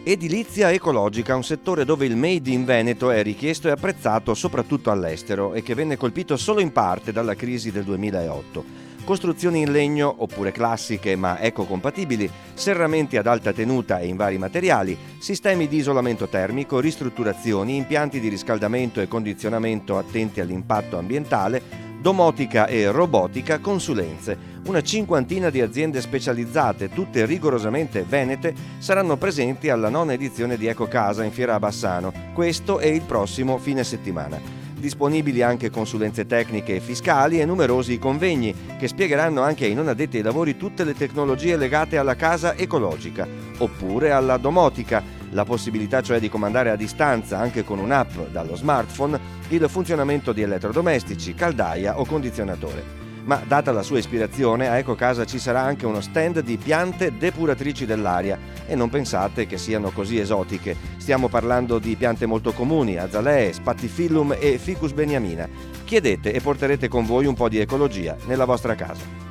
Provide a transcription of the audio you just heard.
Edilizia ecologica, un settore dove il Made in Veneto è richiesto e apprezzato soprattutto all'estero e che venne colpito solo in parte dalla crisi del 2008. Costruzioni in legno, oppure classiche ma ecocompatibili, serramenti ad alta tenuta e in vari materiali, sistemi di isolamento termico, ristrutturazioni, impianti di riscaldamento e condizionamento attenti all'impatto ambientale, domotica e robotica, consulenze. Una cinquantina di aziende specializzate, tutte rigorosamente venete, saranno presenti alla 9ª edizione di Ecocasa in Fiera a Bassano. Questo è il prossimo fine settimana. Disponibili anche consulenze tecniche e fiscali e numerosi convegni che spiegheranno anche ai non addetti ai lavori tutte le tecnologie legate alla casa ecologica, oppure alla domotica, la possibilità cioè di comandare a distanza, anche con un'app dallo smartphone, il funzionamento di elettrodomestici, caldaia o condizionatore. Ma data la sua ispirazione, a Ecocasa ci sarà anche uno stand di piante depuratrici dell'aria e non pensate che siano così esotiche. Stiamo parlando di piante molto comuni, azalee, spatifillum e ficus beniamina. Chiedete e porterete con voi un po' di ecologia nella vostra casa.